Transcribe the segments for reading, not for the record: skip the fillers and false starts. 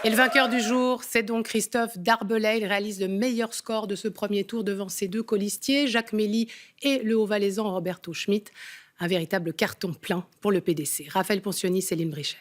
Et le vainqueur du jour, c'est donc Christophe Darbelay. Il réalise le meilleur score de ce premier tour devant ses deux colistiers, Jacques Mély et le Haut-Valaisan Roberto Schmitt. Un véritable carton plein pour le PDC. Raphaël Poncioni, Céline Brichet.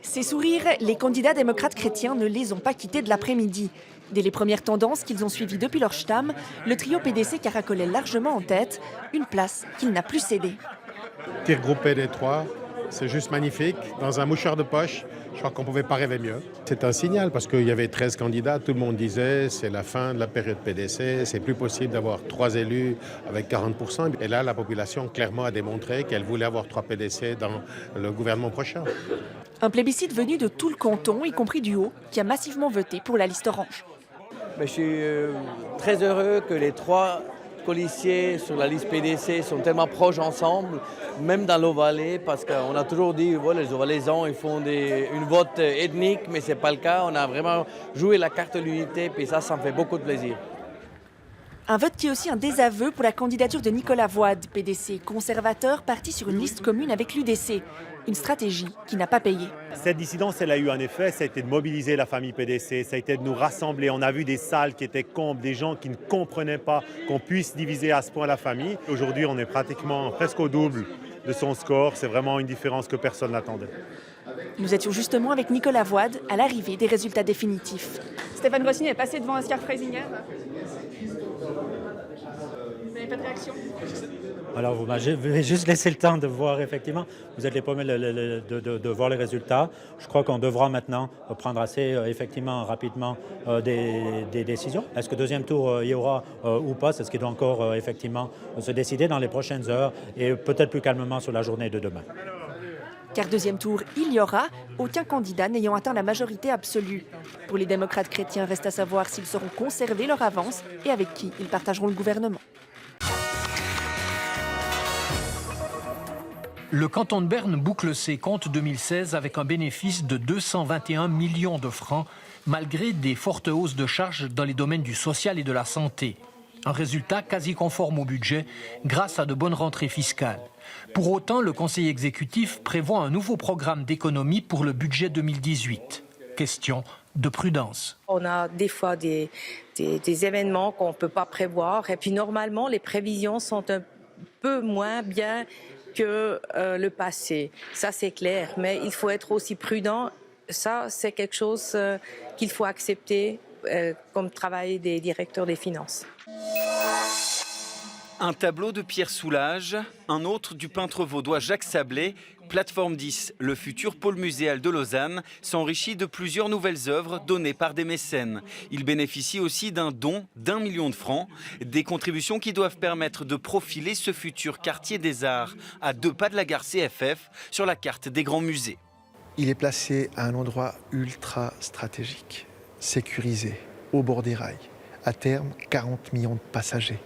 Ces sourires, les candidats démocrates chrétiens ne les ont pas quittés de l'après-midi. Dès les premières tendances qu'ils ont suivies depuis leur stam, le trio PDC caracolait largement en tête, une place qu'il n'a plus cédée. Tir groupé des trois, c'est juste magnifique. Dans un mouchoir de poche, je crois qu'on ne pouvait pas rêver mieux. C'est un signal parce qu'il y avait 13 candidats, tout le monde disait c'est la fin de la période PDC, c'est plus possible d'avoir 3 élus avec 40%. Et là, la population clairement a démontré qu'elle voulait avoir 3 PDC dans le gouvernement prochain. Un plébiscite venu de tout le canton, y compris du Haut, qui a massivement voté pour la liste orange. Je suis très heureux que les 3 colistiers sur la liste PDC sont tellement proches ensemble, même dans l'Haut-Valais, parce qu'on a toujours dit voilà, les Haut-Valaisans ils font une vote ethnique, mais ce n'est pas le cas. On a vraiment joué la carte de l'unité, puis ça me fait beaucoup de plaisir. Un vote qui est aussi un désaveu pour la candidature de Nicolas Voide, PDC, conservateur, parti sur une liste commune avec l'UDC. Une stratégie qui n'a pas payé. Cette dissidence, elle a eu un effet, ça a été de mobiliser la famille PDC, ça a été de nous rassembler. On a vu des salles qui étaient combles, des gens qui ne comprenaient pas qu'on puisse diviser à ce point la famille. Aujourd'hui, on est pratiquement presque au double de son score. C'est vraiment une différence que personne n'attendait. Nous étions justement avec Nicolas Voide à l'arrivée des résultats définitifs. Stéphane Goscinny est passé devant Oscar Freisinger. Vous n'avez pas de réaction ? Alors, vous m'avez juste laissé le temps de voir, effectivement, vous êtes les premiers de voir les résultats. Je crois qu'on devra maintenant prendre assez, effectivement, rapidement des décisions. Est-ce que deuxième tour, il y aura ou pas? C'est ce qui doit encore, effectivement, se décider dans les prochaines heures et peut-être plus calmement sur la journée de demain. Car deuxième tour, il y aura, aucun candidat n'ayant atteint la majorité absolue. Pour les démocrates chrétiens, reste à savoir s'ils sauront conserver leur avance et avec qui ils partageront le gouvernement. Le canton de Berne boucle ses comptes 2016 avec un bénéfice de 221 millions de francs, malgré des fortes hausses de charges dans les domaines du social et de la santé. Un résultat quasi conforme au budget grâce à de bonnes rentrées fiscales. Pour autant, le Conseil exécutif prévoit un nouveau programme d'économie pour le budget 2018. Question de prudence. On a des fois des événements qu'on ne peut pas prévoir et puis normalement les prévisions sont un peu moins bien que le passé. Ça c'est clair, mais il faut être aussi prudent. Ça c'est quelque chose qu'il faut accepter comme travail des directeurs des finances. Un tableau de Pierre Soulages, un autre du peintre vaudois Jacques Sablé. Plateforme 10, le futur pôle muséal de Lausanne, s'enrichit de plusieurs nouvelles œuvres données par des mécènes. Il bénéficie aussi d'un don d'1 million de francs, des contributions qui doivent permettre de profiler ce futur quartier des arts à 2 pas de la gare CFF sur la carte des grands musées. Il est placé à un endroit ultra stratégique, sécurisé, au bord des rails. À terme, 40 millions de passagers.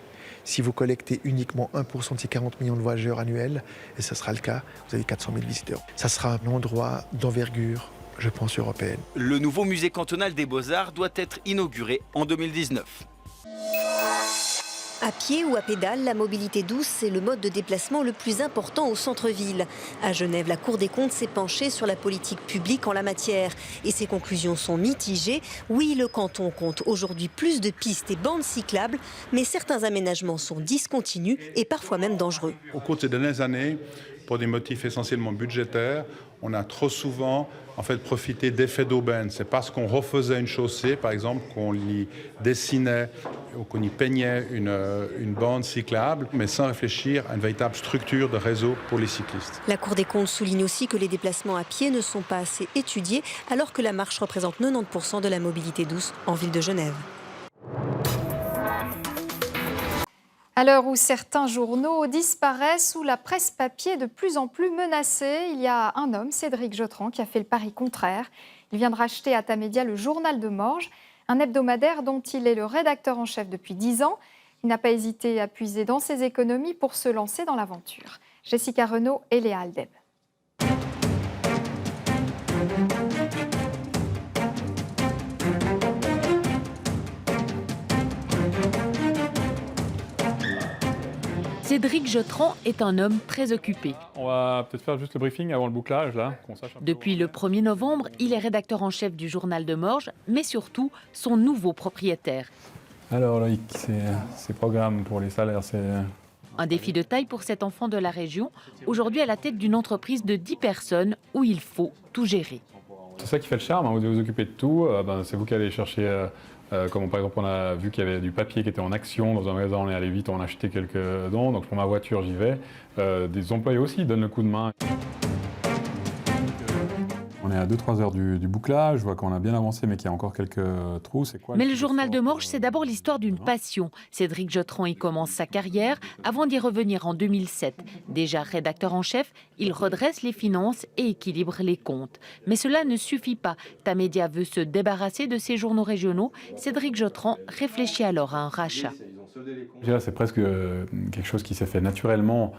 Si vous collectez uniquement 1% de ces 40 millions de voyageurs annuels, et ce sera le cas, vous avez 400 000 visiteurs. Ça sera un endroit d'envergure, je pense, européenne. Le nouveau musée cantonal des Beaux-Arts doit être inauguré en 2019. À pied ou à pédale, la mobilité douce, c'est le mode de déplacement le plus important au centre-ville. À Genève, la Cour des comptes s'est penchée sur la politique publique en la matière. Et ses conclusions sont mitigées. Oui, le canton compte aujourd'hui plus de pistes et bandes cyclables, mais certains aménagements sont discontinus et parfois même dangereux. Au cours de ces dernières années, pour des motifs essentiellement budgétaires, on a trop souvent profité d'effets d'aubaine. C'est parce qu'on refaisait une chaussée, par exemple, qu'on y dessinait ou qu'on y peignait une bande cyclable, mais sans réfléchir à une véritable structure de réseau pour les cyclistes. La Cour des comptes souligne aussi que les déplacements à pied ne sont pas assez étudiés, alors que la marche représente 90% de la mobilité douce en ville de Genève. À l'heure où certains journaux disparaissent, où la presse papier est de plus en plus menacée, il y a un homme, Cédric Jotran, qui a fait le pari contraire. Il vient de racheter à Tamedia le Journal de Morges, un hebdomadaire dont il est le rédacteur en chef depuis 10 ans. Il n'a pas hésité à puiser dans ses économies pour se lancer dans l'aventure. Jessica Renaud et Léa Aldeb. Cédric Jotran est un homme très occupé. On va peut-être faire juste le briefing avant le bouclage, là, qu'on sache un peu. Depuis le 1er novembre, il est rédacteur en chef du journal de Morges, mais surtout son nouveau propriétaire. Alors Loïc, ces programmes pour les salaires, c'est... Un défi de taille pour cet enfant de la région, aujourd'hui à la tête d'une entreprise de 10 personnes où il faut tout gérer. C'est ça qui fait le charme, hein, vous devez vous occuper de tout. C'est vous qui allez chercher, comme par exemple on a vu qu'il y avait du papier qui était en action dans un magasin, on est allé vite, on en a acheté quelques dons, donc pour ma voiture j'y vais. Des employés aussi donnent le coup de main. On est à 2-3 heures du bouclage, je vois qu'on a bien avancé mais qu'il y a encore quelques trous. C'est quoi, mais le journal de Morges, c'est d'abord l'histoire d'une passion. Cédric Jotran y commence sa carrière avant d'y revenir en 2007. Déjà rédacteur en chef, il redresse les finances et équilibre les comptes. Mais cela ne suffit pas. Tamedia veut se débarrasser de ses journaux régionaux. Cédric Jotran réfléchit alors à un rachat. C'est presque quelque chose qui s'est fait naturellement.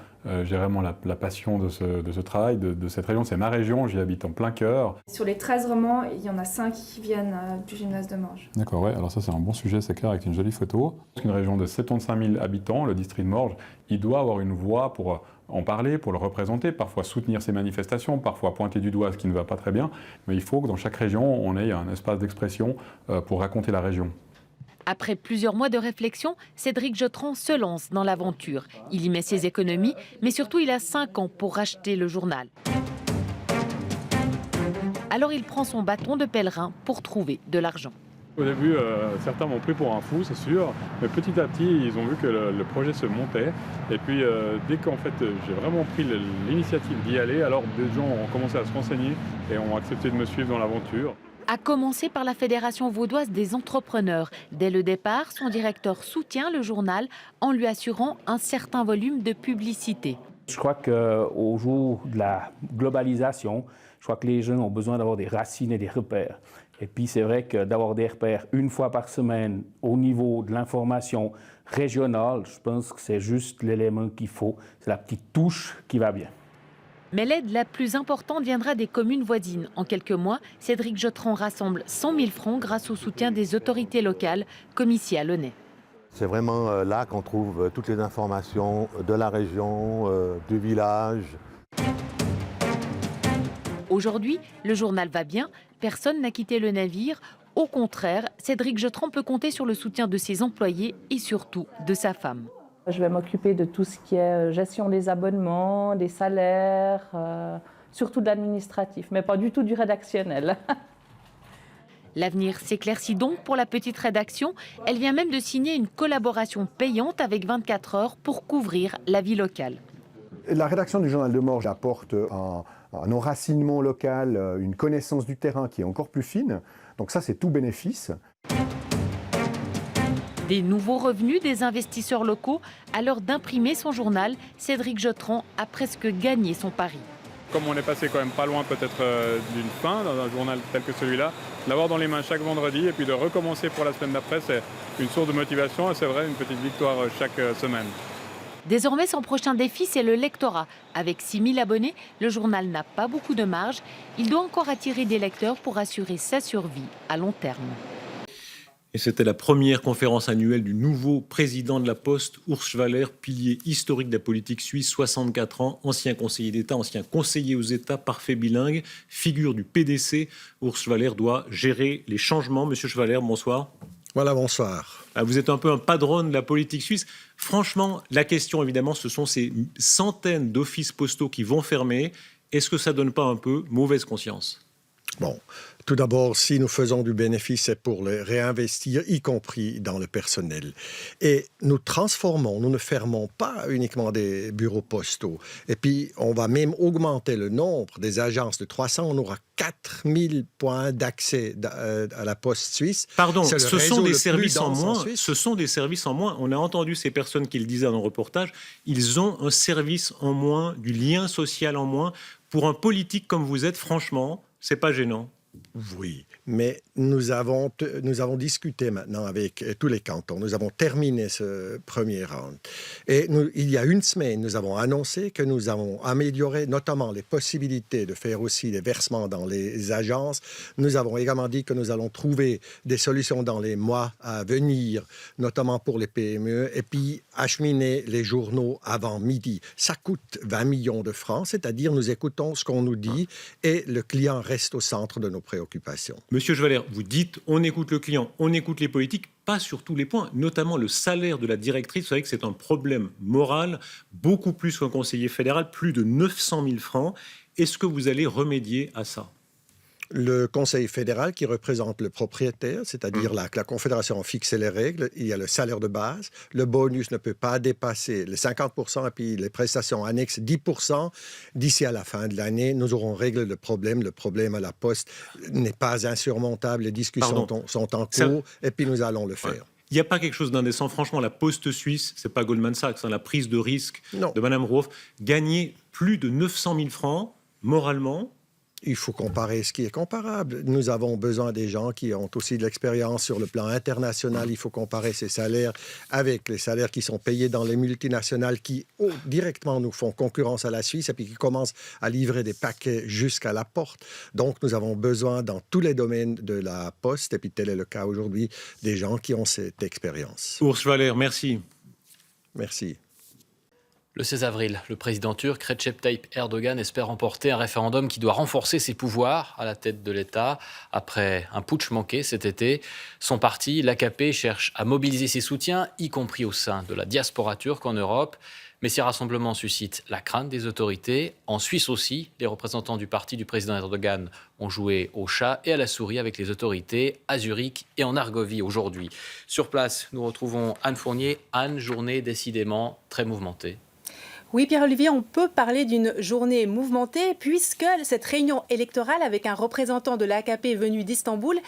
J'ai vraiment la passion de ce travail, de cette région. C'est ma région, j'y habite en plein cœur. Sur les 13 romans, il y en a 5 qui viennent du gymnase de Morges. D'accord, ouais. Alors ça c'est un bon sujet, c'est clair, avec une jolie photo. C'est une région de 75 000 habitants, le district de Morges. Il doit avoir une voix pour en parler, pour le représenter, parfois soutenir ses manifestations, parfois pointer du doigt ce qui ne va pas très bien. Mais il faut que dans chaque région, on ait un espace d'expression pour raconter la région. Après plusieurs mois de réflexion, Cédric Jotran se lance dans l'aventure. Il y met ses économies, mais surtout il a 5 ans pour racheter le journal. Alors il prend son bâton de pèlerin pour trouver de l'argent. Au début, certains m'ont pris pour un fou, c'est sûr, mais petit à petit, ils ont vu que le projet se montait. Et puis, dès qu'en fait, j'ai vraiment pris l'initiative d'y aller, alors des gens ont commencé à se renseigner et ont accepté de me suivre dans l'aventure. À commencer par la Fédération vaudoise des entrepreneurs. Dès le départ, son directeur soutient le journal en lui assurant un certain volume de publicité. Je crois qu'au jour de la globalisation, je crois que les jeunes ont besoin d'avoir des racines et des repères. Et puis c'est vrai que d'avoir des repères une fois par semaine au niveau de l'information régionale, je pense que c'est juste l'élément qu'il faut. C'est la petite touche qui va bien. Mais l'aide la plus importante viendra des communes voisines. En quelques mois, Cédric Jotran rassemble 100 000 francs grâce au soutien des autorités locales, comme ici à Launay. C'est vraiment là qu'on trouve toutes les informations de la région, du village. Aujourd'hui, le journal va bien. Personne n'a quitté le navire. Au contraire, Cédric Jotran peut compter sur le soutien de ses employés et surtout de sa femme. Je vais m'occuper de tout ce qui est gestion des abonnements, des salaires, surtout de l'administratif, mais pas du tout du rédactionnel. L'avenir s'éclaircit donc pour la petite rédaction. Elle vient même de signer une collaboration payante avec 24 heures pour couvrir la vie locale. La rédaction du Journal de Morges apporte un enracinement local, une connaissance du terrain qui est encore plus fine. Donc ça, c'est tout bénéfice. Des nouveaux revenus des investisseurs locaux. À l'heure d'imprimer son journal, Cédric Jotran a presque gagné son pari. Comme on est passé quand même pas loin peut-être d'une fin dans un journal tel que celui-là, l'avoir dans les mains chaque vendredi et puis de recommencer pour la semaine d'après, c'est une source de motivation et c'est vrai, une petite victoire chaque semaine. Désormais, son prochain défi, c'est le lectorat. Avec 6 000 abonnés, le journal n'a pas beaucoup de marge. Il doit encore attirer des lecteurs pour assurer sa survie à long terme. Et c'était la première conférence annuelle du nouveau président de la Poste, Urs Schwaller, pilier historique de la politique suisse, 64 ans, ancien conseiller d'État, ancien conseiller aux États, parfait bilingue, figure du PDC. Urs Schwaller doit gérer les changements. Monsieur Schwaller, bonsoir. Voilà, bonsoir. Vous êtes un peu un padron de la politique suisse. Franchement, la question, évidemment, ce sont ces centaines d'offices postaux qui vont fermer. Est-ce que ça ne donne pas un peu mauvaise conscience ? Bon, tout d'abord, si nous faisons du bénéfice, c'est pour le réinvestir, y compris dans le personnel. Et nous transformons, nous ne fermons pas uniquement des bureaux postaux. Et puis, on va même augmenter le nombre des agences de 300. On aura 4000 points d'accès à la Poste suisse. Pardon, ce sont des services en moins. Ce sont des services en moins. On a entendu ces personnes qui le disaient dans le reportage. Ils ont un service en moins, du lien social en moins. Pour un politique comme vous êtes, franchement, c'est pas gênant. Oui, mais nous avons discuté maintenant avec tous les cantons. Nous avons terminé ce premier round. Et il y a une semaine, nous avons annoncé que nous avons amélioré notamment les possibilités de faire aussi des versements dans les agences. Nous avons également dit que nous allons trouver des solutions dans les mois à venir, notamment pour les PME, et puis acheminer les journaux avant midi. Ça coûte 20 millions de francs, c'est-à-dire nous écoutons ce qu'on nous dit et le client reste au centre de nos préoccupations. Monsieur Schwaller, vous dites on écoute le client, on écoute les politiques, pas sur tous les points, notamment le salaire de la directrice. Vous savez que c'est un problème moral, beaucoup plus qu'un conseiller fédéral, plus de 900 000 francs. Est-ce que vous allez remédier à ça ? Le Conseil fédéral qui représente le propriétaire, c'est-à-dire la Confédération a fixé les règles, il y a le salaire de base, le bonus ne peut pas dépasser les 50% et puis les prestations annexes 10%. D'ici à la fin de l'année, nous aurons réglé le problème. Le problème à la Poste n'est pas insurmontable, les discussions sont en cours et puis nous allons le faire. Ouais. Il n'y a pas quelque chose d'indécent. Franchement, la Poste suisse, c'est pas Goldman Sachs, la prise de risque de Mme Ruoff, gagner plus de 900 000 francs, moralement. Il faut comparer ce qui est comparable. Nous avons besoin des gens qui ont aussi de l'expérience sur le plan international. Il faut comparer ces salaires avec les salaires qui sont payés dans les multinationales qui directement nous font concurrence à la Suisse et puis qui commencent à livrer des paquets jusqu'à la porte. Donc, nous avons besoin dans tous les domaines de la Poste, et puis tel est le cas aujourd'hui, des gens qui ont cette expérience. Urs Schwaller, merci. Merci. Le 16 avril, le président turc Recep Tayyip Erdogan espère remporter un référendum qui doit renforcer ses pouvoirs à la tête de l'État. Après un putsch manqué cet été, son parti, l'AKP, cherche à mobiliser ses soutiens, y compris au sein de la diaspora turque en Europe. Mais ces rassemblements suscitent la crainte des autorités. En Suisse aussi, les représentants du parti du président Erdogan ont joué au chat et à la souris avec les autorités à Zurich et en Argovie aujourd'hui. Sur place, nous retrouvons Anne Fournier. Anne, journée décidément très mouvementée. Oui, Pierre-Olivier, on peut parler d'une journée mouvementée puisque cette réunion électorale avec un représentant de l'AKP venu d'Istanbul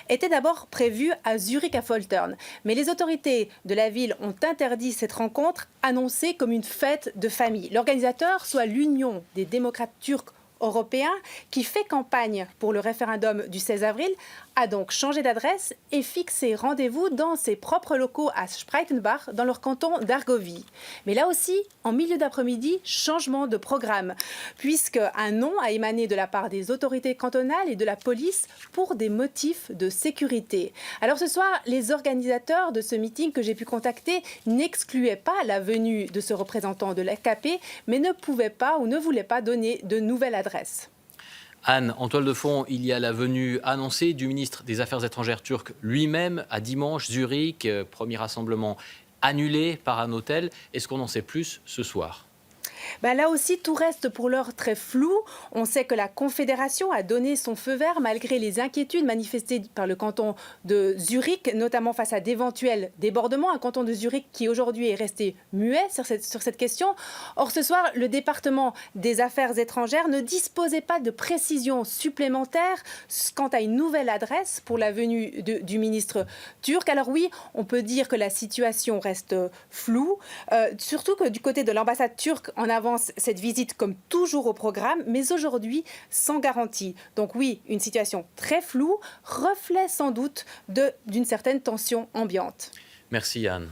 était d'abord prévue à Zurich-Affoltern. Mais les autorités de la ville ont interdit cette rencontre annoncée comme une fête de famille. L'organisateur, soit l'Union des démocrates turcs européens, qui fait campagne pour le référendum du 16 avril, a donc changé d'adresse et fixé rendez-vous dans ses propres locaux à Spreitenbach, dans leur canton d'Argovie. Mais là aussi, en milieu d'après-midi, changement de programme, puisque un nom a émané de la part des autorités cantonales et de la police pour des motifs de sécurité. Alors ce soir, les organisateurs de ce meeting que j'ai pu contacter n'excluaient pas la venue de ce représentant de l'AKP, mais ne pouvaient pas ou ne voulaient pas donner de nouvelles adresses. Anne, en toile de fond, il y a la venue annoncée du ministre des Affaires étrangères turc lui-même à dimanche, Zurich, premier rassemblement annulé par un hôtel. Est-ce qu'on en sait plus ce soir ? Là aussi, tout reste pour l'heure très flou. On sait que la Confédération a donné son feu vert malgré les inquiétudes manifestées par le canton de Zurich, notamment face à d'éventuels débordements. Un canton de Zurich qui aujourd'hui est resté muet sur cette question. Or, ce soir, le département des Affaires étrangères ne disposait pas de précisions supplémentaires quant à une nouvelle adresse pour la venue du ministre turc. Alors oui, on peut dire que la situation reste floue, surtout que du côté de l'ambassade turque en avance cette visite comme toujours au programme, mais aujourd'hui sans garantie. Donc oui, une situation très floue, reflet sans doute d'une certaine tension ambiante. Merci Anne.